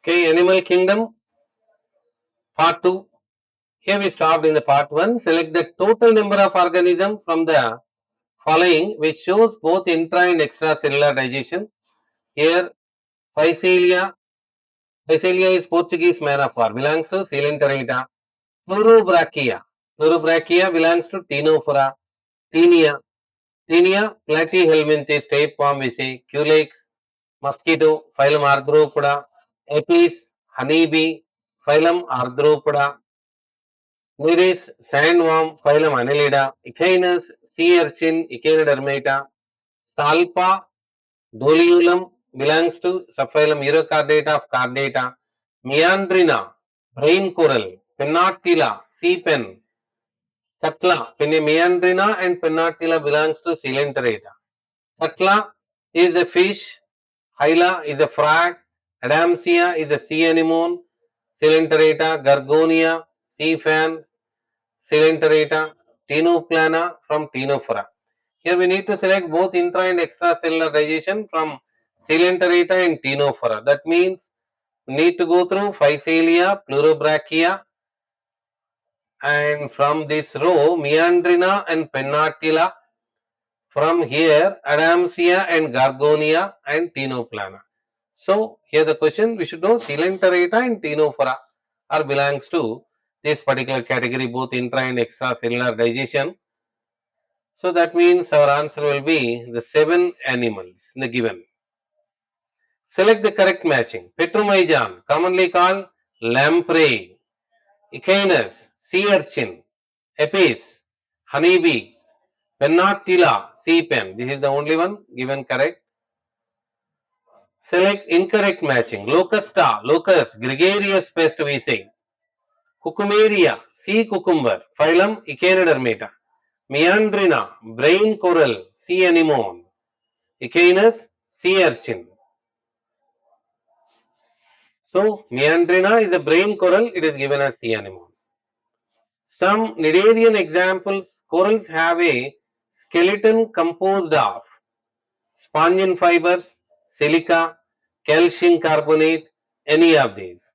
Okay, animal kingdom, part 2. Here we stopped in the part 1. Select the total number of organisms from the following which shows both intra and extracellular digestion. Here, Physalia. Physalia is Portuguese man of war, belongs to Coelenterata. Pleurobrachia. Pleurobrachia belongs to Ctenophora. Taenia. Taenia, Platyhelminthes, type form we say. Culex, mosquito, phylum Arthropoda. Apis, honeybee, phylum Arthropoda. Nereis, sandworm, phylum Annelida. Echinus, sea urchin, Echinodermata. Salpa, Doliulum, belongs to subphylum Urochordata of Chordata. Meandrina, brain coral. Pennatilla, sea pen. Chatla, Meandrina and Pennatilla belongs to Coelenterata. Chatla is a fish. Hyla is a frog. Adamsia is a sea anemone. Coelenterata, Gorgonia, sea fan. Coelenterata, Ctenoplana from Ctenophora. Here we need to select both intra and extracellular digestion from Coelenterata and Ctenophora. That means we need to go through Physalia, Pleurobrachia, and from this row Meandrina and Pennatilla. From here Adamsia and Gorgonia and Ctenoplana. So here the question we should know Coelenterata and Ctenophora are belongs to this particular category, both intra and extracellular digestion. So that means our answer will be the 7 animals in the given. Select the correct matching. Petromyjan, commonly called lamprey. Echinus, sea urchin. Apis, honeybee. Pennatilla, sea pen. This is the only one given correct. Select incorrect matching. Locusta, locust, gregarious pest we say. Cucumeria, sea cucumber. Phylum Echinodermata. Meandrina, brain coral, sea anemone. Echinus, sea urchin. So, Meandrina is a brain coral, it is given as sea anemone. Some Cnidarian examples, corals have a skeleton composed of spongin fibers, silica, calcium carbonate, any of these.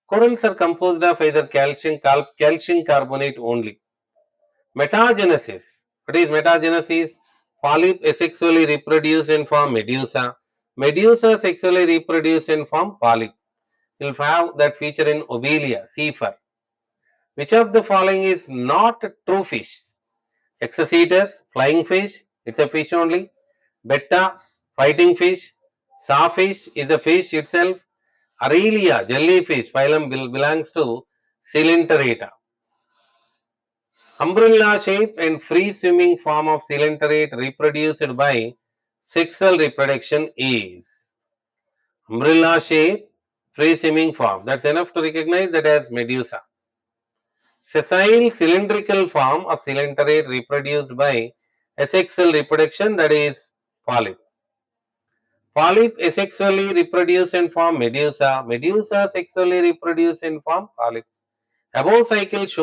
Corals are composed of either calcium carbonate only. Metagenesis. What is metagenesis? Polyp asexually reproduced and form medusa. Medusa sexually reproduced and form polyp. You'll have that feature in Obelia, sea fur. Which of the following is not a true fish? Exocetus, flying fish, it's a fish only. Betta, fighting fish. Sawfish is a fish itself. Aurelia, jellyfish, phylum belongs to Coelenterata. Umbrella shape and free swimming form of coelenterate reproduced by sexual reproduction is umbrella shape, free swimming form. That's enough to recognize that as medusa. Sessile cylindrical form of coelenterate reproduced by asexual reproduction, that is polyp. Polyp asexually reproduce and form medusa. Medusa sexually reproduce and form polyp. Above cycle is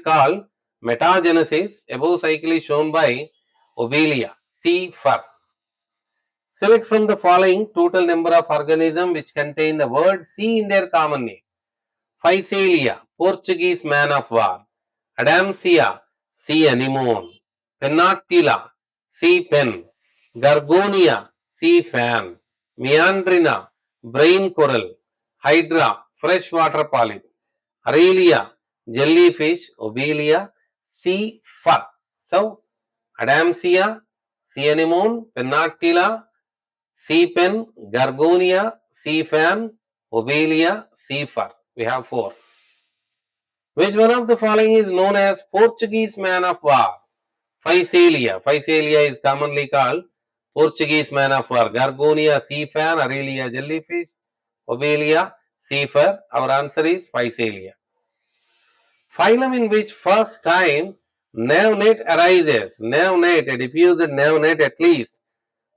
called metagenesis. Above cycle is shown by Obelia, sea fur. Select from the following total number of organisms which contain the word sea in their common name. Physalia, Portuguese man of war. Adamsia, sea anemone. Pennatilla, sea pen. Gorgonia, sea fan. Meandrina, brain coral. Hydra, freshwater polyp. Aurelia, jellyfish. Obelia, sea fur. So, Adamsia, sea anemone. Pennatilla, sea pen. Gorgonia, sea fan. Obelia, sea fur. We have 4. Which one of the following is known as Portuguese man of war? Physalia. Physalia is commonly called Portuguese man of war. Gorgonia, sea fan. Aurelia, jellyfish. Obelia, sea fur. Our answer is Physalia. Phylum in which first time nerve net arises. Nerve net, a diffused nerve net at least,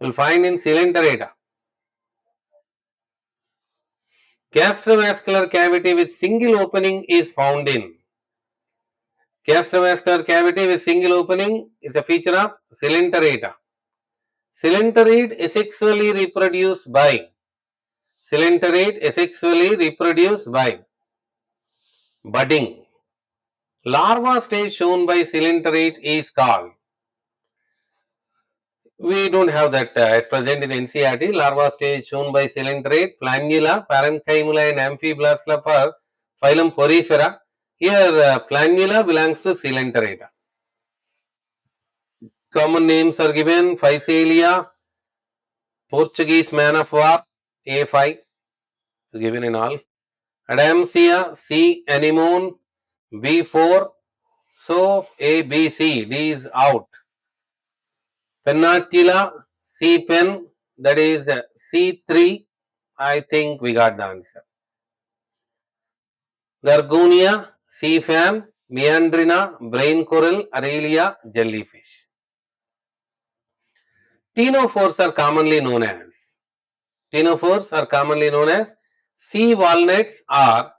will find in Coelenterata. Gastrovascular cavity with single opening is found in. Gastrovascular cavity with single opening is a feature of Coelenterata. Coelenterate asexually reproduced by Coelenterate asexually reproduce by budding. Larva stage shown by coelenterate is called. We don't have that at present in NCERT. Larva stage shown by coelenterate, planula, parenchyma and amphiblastula for phylum Porifera. Here planula belongs to coelenterate. Common names are given: Physalia, Portuguese man of war, A5, it's given in all. Adamsia, C anemone, B4, so A, B, C, D is out. Pennatula, C pen, that is C3, I think we got the answer. Gargunia, C fan, Meandrina, brain coral, Aurelia, jellyfish. Ctenophores are commonly known as. Ctenophores are commonly known as sea walnuts or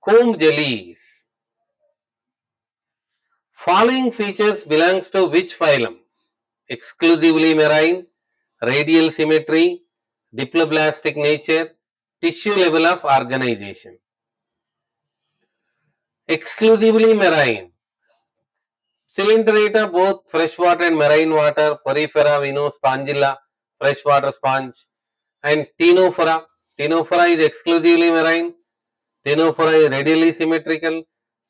comb jellies. Following features belongs to which phylum? Exclusively marine, radial symmetry, diploblastic nature, tissue level of organization. Exclusively marine. Coelenterata both freshwater and marine water, Porifera, Venus, Spongilla, freshwater sponge, and Ctenophora. Ctenophora is exclusively marine. Ctenophora is radially symmetrical.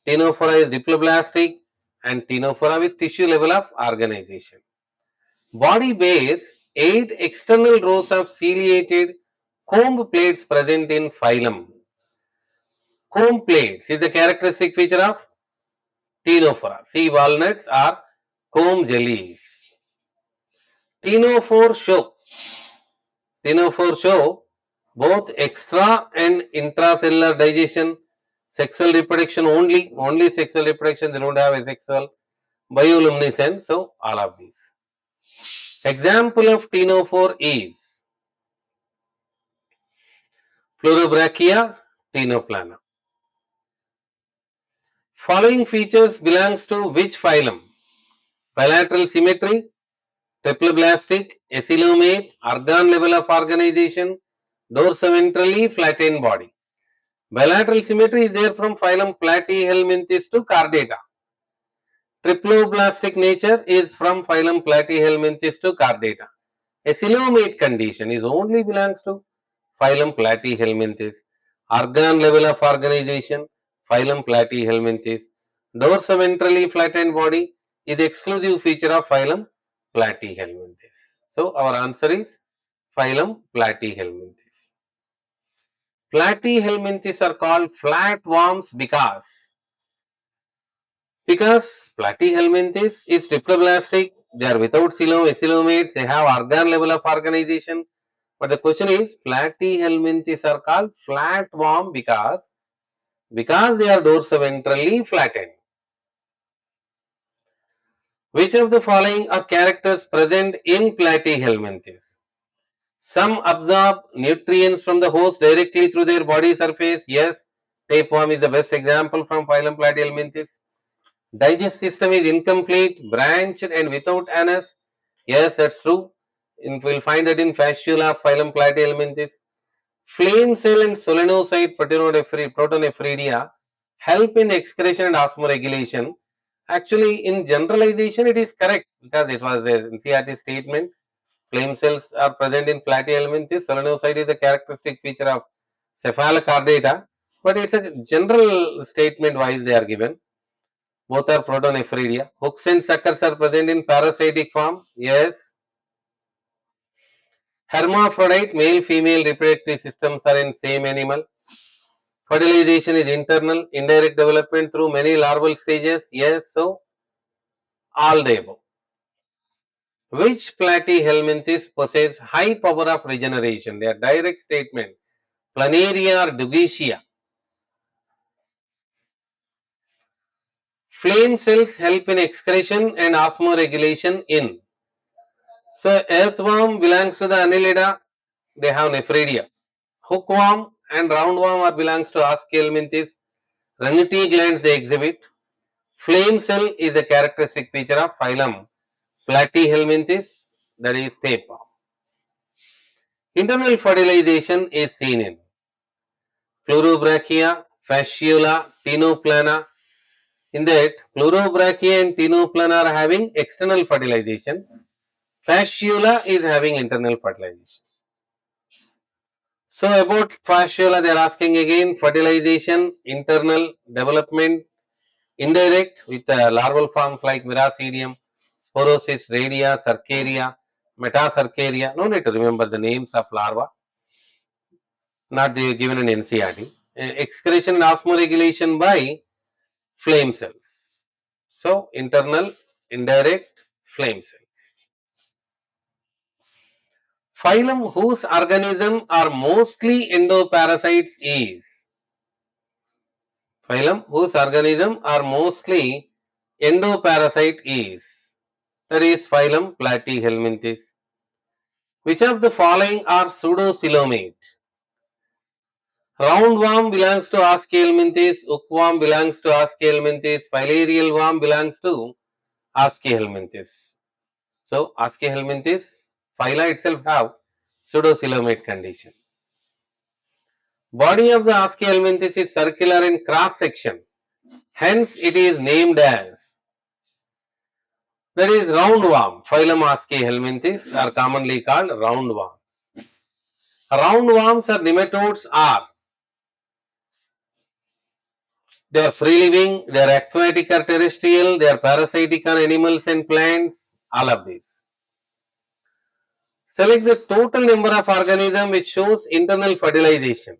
Ctenophora is diploblastic, and Ctenophora with tissue level of organization. Body bears 8 external rows of ciliated comb plates present in phylum. Comb plates is the characteristic feature of Ctenophora. Sea walnuts are comb jellies. Ctenophore show both extra and intracellular digestion, sexual reproduction only sexual reproduction, they don't have asexual, bioluminescence, so all of these. Example of ctenophore is Pleurobrachia, Ctenoplana. Following features belongs to which phylum? Bilateral symmetry, triploblastic, acylomate, organ level of organization, dorsoventrally flattened body. Bilateral symmetry is there from phylum Platyhelminthes to Chordata. Triploblastic nature is from phylum Platyhelminthes to Chordata. Acylomate condition is only belongs to phylum Platyhelminthes. Organ level of organization, phylum Platyhelminthes. Dorsoventrally flattened body is exclusive feature of phylum Platyhelminthes. So our answer is phylum Platyhelminthes. Platyhelminthes are called flatworms because platyhelminthes is triploblastic, they are without acoelomates, they have organ level of organization. But the question is, platyhelminthes are called flatworm because they are dorsoventrally flattened. Which of the following are characters present in platyhelminthes? Some absorb nutrients from the host directly through their body surface. Yes, tapeworm is the best example from phylum Platyhelminthes. Digest system is incomplete, branched and without anus. Yes, that's true. We'll find that in fasciola of phylum Platyhelminthes. Flame cell and solenocyte protonephridia help in excretion and osmoregulation. Actually, in generalization, it is correct because it was a NCERT statement. Flame cells are present in platyhelminthes. Solenocyte is a characteristic feature of cephalochordata, but it's a general statement wise they are given. Both are protonephridia. Hooks and suckers are present in parasitic form. Yes. Hermaphrodite, male female reproductive systems are in same animal. Fertilization is internal, indirect development through many larval stages. Yes, so all the above. Which platyhelminthes possess high power of regeneration? Their direct statement. Planaria or Dugetia. Flame cells help in excretion and osmoregulation in. So earthworm belongs to the Annelida. They have nephridia. Hookworm and roundworm are belongs to Aschelminthes. Renity glands they exhibit. Flame cell is a characteristic feature of phylum Platyhelminthes, that is tapeworm. Internal fertilization is seen in Pleurobrachia, fasciola, tenoplana. In that, pleurobrachia and tenoplana are having external fertilization. Fasciola is having internal fertilization. So about fasciola, they are asking again fertilization, internal development, indirect with larval forms like miracidium, sporosis, radia, cercaria, metacercaria. No need to remember the names of larva, not they given in NCRT. Excretion and osmoregulation by flame cells. So internal, indirect, flame cells. Phylum whose organism are mostly endoparasites is phylum whose organism are mostly endoparasite is, that is phylum Platyhelminthes. Which of the following are pseudocoelomate? Roundworm belongs to Aschelminthes, hookworm belongs to Aschelminthes, filarial worm belongs to Aschelminthes. So Aschelminthes phyla itself have pseudocoelomate condition. Body of the Aschelminthes is circular in cross section. Hence it is named as, that is, roundworm. Phylum Aschelminthes are commonly called roundworms. Roundworms or nematodes are, they are free living, they are aquatic or terrestrial, they are parasitic on animals and plants, all of these. Select the total number of organisms which shows internal fertilization.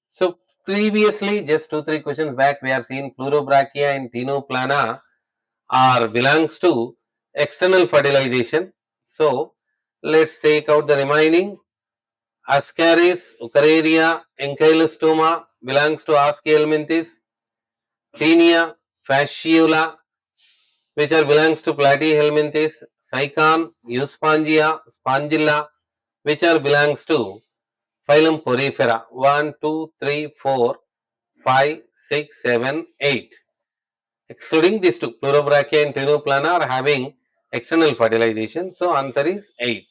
So previously, just 2-3 questions back, we are seeing pleurobrachia and tenoplana are belongs to external fertilization. So let's take out the remaining. Ascaris, Eukaryaria, Ankylostoma belongs to Aschelminthes. Tinea, Fasciola, which are belongs to Platyhelminthes. Sycon, Euspongia, Spongilla, which are belongs to phylum Porifera. 1, 2, 3, 4, 5, 6, 7, 8. Excluding these two, Pleurobrachia and Tenoplana are having external fertilization. So answer is 8.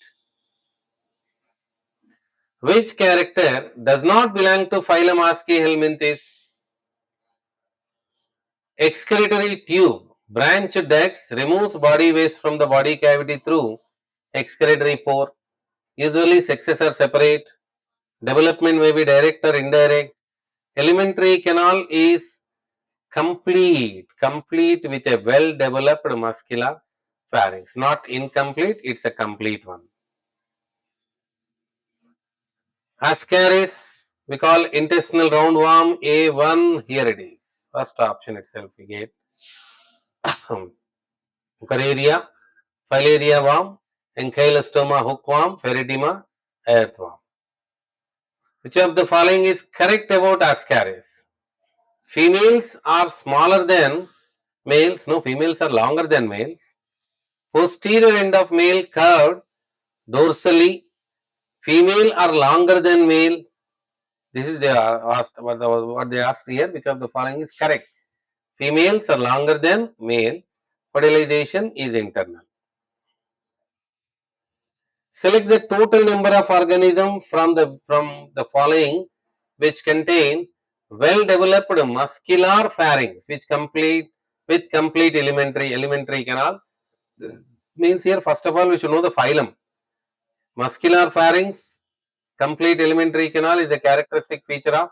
Which character does not belong to phylum Aschelminthes? Excretory tube. Branch ducts removes body waste from the body cavity through excretory pore. Usually sexes are separate. Development may be direct or indirect. Alimentary canal is complete with a well developed muscular pharynx. Not incomplete, it's a complete one. Ascaris, we call intestinal roundworm A1. Here it is. First option itself we get. Eukaryaria, filaria worm, Ankylostoma hookworm, Ferritima earthworm. Which of the following is correct about Ascaris? Females are smaller than males. No, females are longer than males. Posterior end of male curved dorsally. Female are longer than male. This is they are asked what they asked here. Which of the following is correct? Females are longer than male. Fertilization is internal. Select the total number of organisms from the following which contain well developed muscular pharynx which complete with complete elementary canal. Means here first of all we should know the phylum. Muscular pharynx, complete elementary canal is a characteristic feature of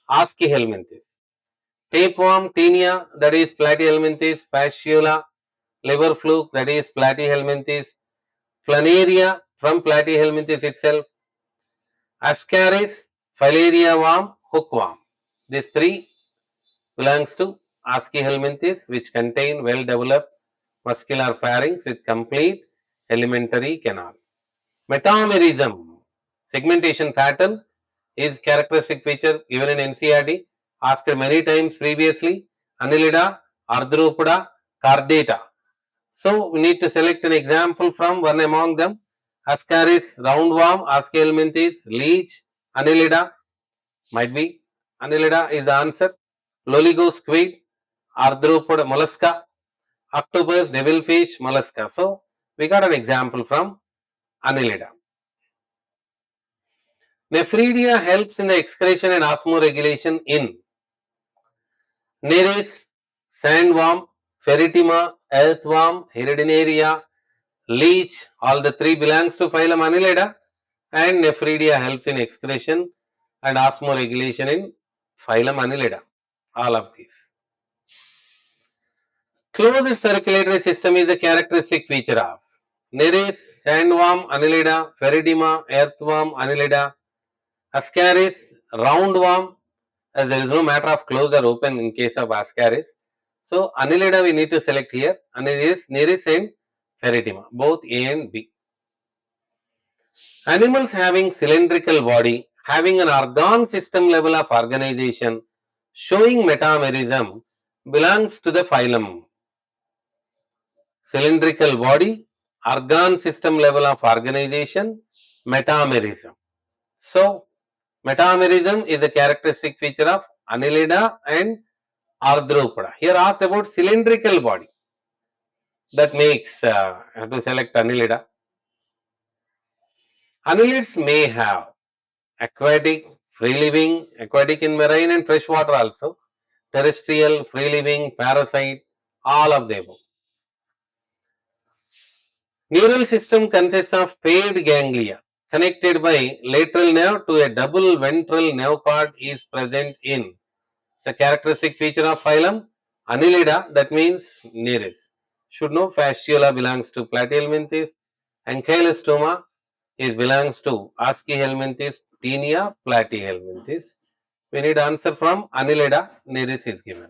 Aschelminthes. Tapeworm, tinea, that is Platyhelminthes. Fasciola, liver fluke, that is Platyhelminthes. Planaria from Platyhelminthes itself. Ascaris, filaria worm, hookworm. These three belongs to Aschelminthes which contain well developed muscular pharynx with complete elementary canal. Metamerism, segmentation pattern is characteristic feature given in NCRT, asked many times previously. Annelida, Arthropoda, Chordata. So we need to select an example from one among them. Ascaris, roundworm, Aschelminthes, leech, Annelida, might be Annelida is the answer. Loligo squid, Arthropoda mollusca, octopus, devilfish, mollusca. So we got an example from Annelida. Nephridia helps in the excretion and osmoregulation in Nereis, sandworm, ferritima, earthworm, Hiridinaria, leech, all the three belongs to phylum Annelida, and Nephridia helps in excretion and osmoregulation in phylum Annelida. All of these. Closed circulatory system is a characteristic feature of Nereis, sandworm Annelida, ferritima, earthworm Annelida, Ascaris, roundworm, as there is no matter of closed or open in case of Ascaris. So, Annelida we need to select here, Nereis and ferritima, both A and B. Animals having cylindrical body, having an organ system level of organization, showing metamerism, belongs to the phylum. Cylindrical body, organ system level of organization, metamerism. So, metamerism is a characteristic feature of Annelida and Arthropoda. Here asked about cylindrical body. That makes have to select Annelida. Annelids may have aquatic, free living, aquatic in marine and freshwater also, terrestrial, free living, parasite, all of them. Neural system consists of paired ganglia connected by lateral nerve to a double ventral nerve cord is present in. It's a characteristic feature of phylum Annelida, that means Nereis. Should know fasciola belongs to Platyhelminthes, ankylostoma is belongs to Aschelminthes, Tinea Platyhelminthes. We need answer from Annelida, Nereis is given.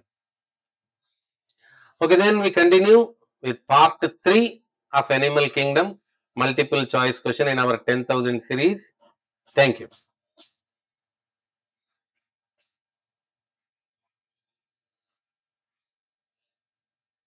Okay, then we continue with part 3 of Animal Kingdom, multiple choice question in our 10,000 series. Thank you.